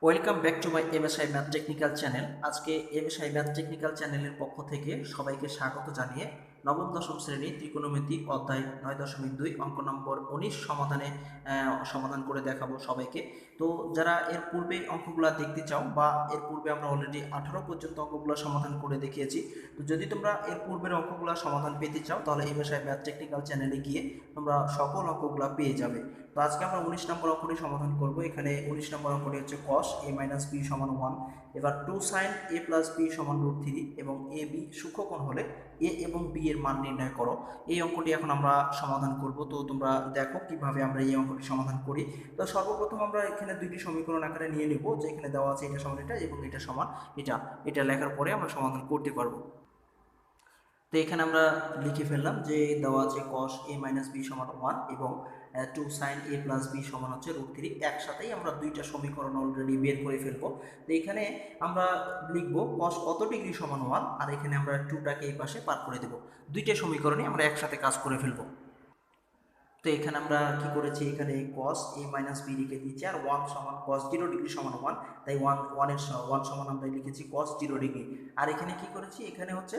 Welcome back to my MSI math technical channel. আজকে MSI math technical চ্যানেলের পক্ষ থেকে সবাইকে স্বাগত জানিয়ে নবম দশম শ্রেণী ত্রিকোণমিতি অধ্যায় 9.2 অঙ্ক নম্বর 19 সমাধান করে দেখাবো সবাইকে। তো যারা এর পূর্বে অঙ্কগুলো দেখতে চাও বা এর পূর্বে আমরা অলরেডি 18 পর্যন্ত অঙ্কগুলো সমাধান করে দেখিয়েছি, তো যদি তোমরা এর পূর্বের অঙ্কগুলো সমাধান পেতে চাও তাহলে এমএসআই ম্যাথ টেকনিক্যাল চ্যানেলে গিয়ে তোমরা সকল অঙ্কগুলো পেয়ে যাবে। তো আজকে আমরা 19 নম্বর অঙ্কটি সমাধান করব। এখানে 19 নম্বর অঙ্কটি হচ্ছে cos a - b = 1। এবার 2 sin a + b = √3 এবং a b সূক্ষ্মকোণ হলে a এবং b এর মান নির্ণয় করো। এই অঙ্কটি এখন আমরা সমাধান করব। তো তোমরা দেখো কিভাবে আমরা এই অঙ্কটি সমাধান করি। তো সর্বপ্রথম আমরা এখানে দুইটি সমীকরণ আকারে নিয়ে নেব, যে এখানে দেওয়া আছে এটা সমান এটা এবং এটা সমান এটা। এটা লেখার পরে আমরা সমাধান করতে পারবো। তো এখানে আমরা লিখে ফেললাম যে দেওয়া আছে cos a - b = 1 এবং 2 sin a + b = √3। একসাথেই আমরা দুইটা সমীকরণ অলরেডি বের করে ফেলবো। তো এখানে আমরা লিখব cos কত ডিগ্রি সমান 1, আর এখানে আমরা 2টাকে এই পাশে পার করে দেব। দুইটা সমীকরণে আমরা একসাথে কাজ করে ফেলবো। তো এখানে আমরা কি করেছি, এখানে cos a - b লিখে দিয়েছি, আর 1 সমান cos 0 ডিগ্রি সমান 1, তাই 1 সমান আমরা লিখেছি cos 0 ডিগ্রি। আর এখানে কি করেছি, এখানে হচ্ছে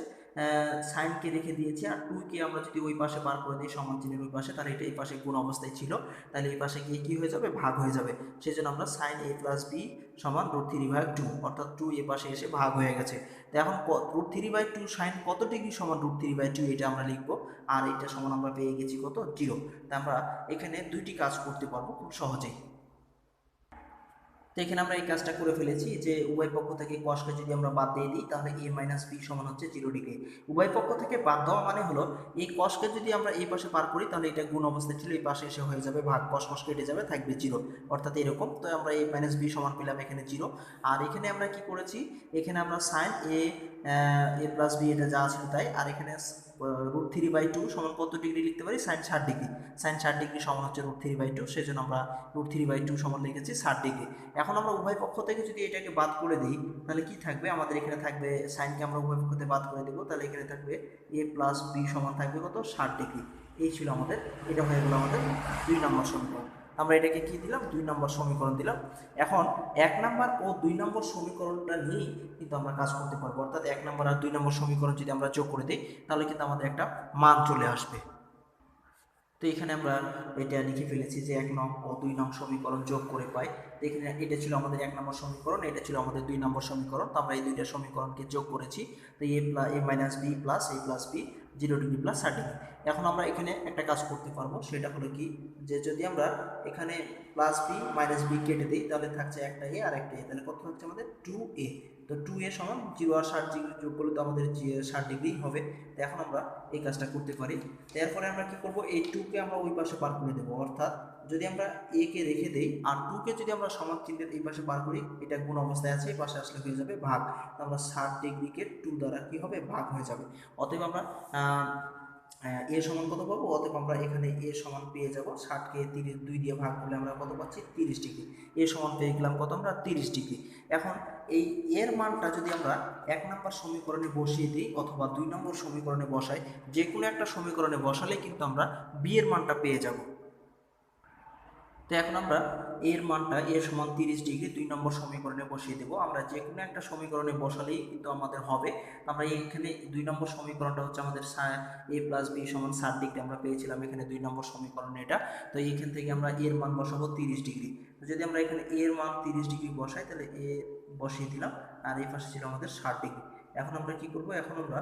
সাইনকে রেখে দিয়েছি, আর 2কে আমরা যদি ওই পাশে বার করে দিই সমান চিহ্নের ওই পাশে, তাহলে এটা এই পাশে গুণ অবস্থায় ছিল, তাহলে এই পাশে গিয়ে কি হয়ে যাবে, ভাগ হয়ে যাবে। সেই জন্য আমরা sin a + b = √3/2, অর্থাৎ 2 এ পাশে এসে ভাগ হয়ে গেছে। তো এখন √3/2 sin কত ডিগ্রি সমান √3/2 এটা আমরা লিখবো, আর এটা সমান আমরা পেয়ে গেছি কত, 0। তা আমরা এখানে দুইটি কাজ করতে পারবো খুব সহজেই। তো এখানে আমরা এই কাজটা করে ফেলেছি যে উভয় পক্ষ থেকে cosকে যদি আমরা বাদ দিয়ে দিই তাহলে a - b = 0 ডিগ্রি। উভয় পক্ষ থেকে বাদ দেওয়া মানে হলো এই cosকে যদি আমরা এই পাশে পার করি তাহলে এটা গুণ অবস্থায় ছিল, এই পাশে এসে হয়ে যাবে ভাগ, cos কেটে যাবে, থাকবে 0, অর্থাৎ এরকম। তো আমরা a - b সমান পেলাম এখানে 0। আর এখানে আমরা কি করেছি, এখানে আমরা sin a + b এটা যা আছে তাই, আর এখানে √3/2 সমান কত ডিগ্রি লিখতে পারি, sin 60 ডিগ্রি। sin 60 ডিগ্রি সমান হচ্ছে √3/2, সেই জন্য আমরা √3/2 সমান লিখেছি 60 ডিগ্রি। এখন আমরা উভয় পক্ষ থেকে যদি এটাকে বাদ করে দিই তাহলে কি থাকবে, আমাদের এখানে থাকবে সাইনকে আমরা উভয় পক্ষ থেকে বাদ করে দেবো, তাহলে এখানে থাকবে a + b সমান থাকবে কত, 60 ডিগ্রি। এই ছিল আমাদের, এটা হয়ে গেল আমাদের 2 নম্বর সমীকরণ। আমরা এটাকে কি দিলাম, 2 নম্বর সমীকরণ দিলাম। এখন 1 নম্বর ও 2 নম্বর সমীকরণটা নিয়েই কিন্তু আমরা কাজ করতে পারবো, অর্থাৎ 1 নম্বর আর 2 নম্বর সমীকরণ যদি আমরা যোগ করে দিই তাহলে কিন্তু আমাদের একটা মান চলে আসবে। তো এখানে আমরা এটা লিখে ফেলেছি যে 1 নং ও 2 নং সমীকরণ যোগ করে পাই। তো এখানে এটা ছিল আমাদের 1 নম্বর সমীকরণ, এটা ছিল আমাদের 2 নম্বর সমীকরণ। তো আমরা এই দুইটা সমীকরণকে যোগ করেছি। তো a - b + a + b 0 degree + 60 degree. এখন আমরা এখানে একটা কাজ করতে পারবো, সেটা হলো কি, যে যদি আমরা এখানে +b - b কেটে দিই তাহলে থাকছে একটা a আর একটা a, তাহলে কত থাকছে আমাদের 2a। তো 2a সমান 0 আর 60 ডিগ্রি যোগ করলে তো আমাদের 60 ডিগ্রি হবে। তো এখন আমরা এই কাজটা করতে পারি। এরপরে আমরা কি করব, এই 2কে আমরা ওই পাশে পার করে দেবো, অর্থাৎ যদি আমরা a কে রেখে দেই আর 2কে যদি আমরা সমান চিহ্নের এই পাশে পার করি, এটা গুণ অবস্থায় আছে, এই পাশে আসলে হয়ে যাবে ভাগ। তো আমরা 60 ডিগ্রিকে 2 দ্বারা কি হবে, ভাগ হয়ে যাবে। অতএব আমরা এ সমান কত পাবো, অতএব আমরা এখানে এ সমান পেয়ে যাব 60কে 2 দিয়ে ভাগ করলে আমরা কত পাচ্ছি, 30 ডিগ্রি। এ সমান পেয়ে গেলাম কত, আমরা 30 ডিগ্রি। এখন এই এর মানটা যদি আমরা 1 নম্বর সমীকরণে বসিয়ে দিই অথবা 2 নম্বর সমীকরণে বসাই, যে কোনো একটা সমীকরণে বসালে কিন্তু আমরা বি এর মানটা পেয়ে যাব। তো এখন আমরা এর মানটা এ সমান 30 ডিগ্রি 2 নম্বর সমীকরণে বসিয়ে দেবো। আমরা যে কোনো একটা সমীকরণে বসালেই কিন্তু আমাদের হবে। আমরা এখানে 2 নম্বর সমীকরণটা হচ্ছে আমাদের a + b = 60 ডিগ্রি আমরা পেয়েছিলাম এখানে 2 নম্বর সমীকরণে এটা। তো এইখান থেকে আমরা এর মান বসাবো 30 ডিগ্রি। তো যদি আমরা এখানে এর মান 30 ডিগ্রি বসাই তাহলে এ বসিয়ে দিলাম, আর এই পাশে ছিল আমাদের 60 ডিগ্রি। এখন আমরা কি করব, এখন আমরা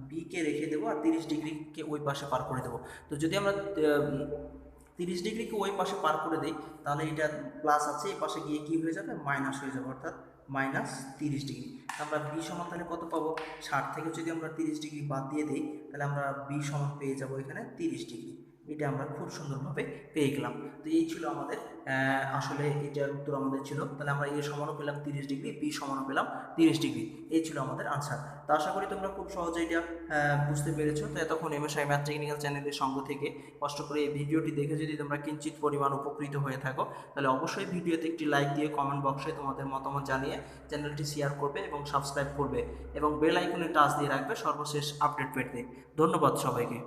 b কে রেখে দেবো আর 30 ডিগ্রিকে ওই পাশে পার করে দেবো। তো যদি আমরা 30 ডিগ্রিকে ওই পাশে পার করে দিই তাহলে এটা প্লাস আছে, এই পাশে গিয়ে কি হয়ে যাবে, মাইনাস হয়ে যাবে, অর্থাৎ -30 ডিগ্রি। আমরা বি সমান তাহলে কত পাবো, 60 থেকে যদি আমরা 30 ডিগ্রি বাদ দিয়ে দিই তাহলে আমরা বি সমান পেয়ে যাব এখানে 30 ডিগ্রি। এটা আমরা খুব সুন্দরভাবে পেয়ে গেলাম। তো এই ছিল আমাদের আসলে এটার উত্তর আমাদের ছিল। তাহলে আমরা এ সমানও পেলাম 30 ডিগ্রি, বি সমানও পেলাম 30 ডিগ্রি। এই ছিল আমাদের আনসার। তো আশা করি তোমরা খুব সহজে এটা বুঝতে পেরেছো। তো এতক্ষণ এমএসআই ম্যাথ টেকনিক্যাল চ্যানেলের সঙ্গ থেকে কষ্ট করে এই ভিডিওটি দেখে যদি তোমরা কিঞ্চিত পরিমাণ উপকৃত হয়ে থাকো তাহলে অবশ্যই ভিডিওতে একটি লাইক দিয়ে কমেন্ট বক্সে তোমাদের মতামত জানিয়ে চ্যানেলটি শেয়ার করবে এবং সাবস্ক্রাইব করবে এবং বেল আইকনে টাচ দিয়ে রাখবে সর্বশেষ আপডেট পেতে। ধন্যবাদ সবাইকে।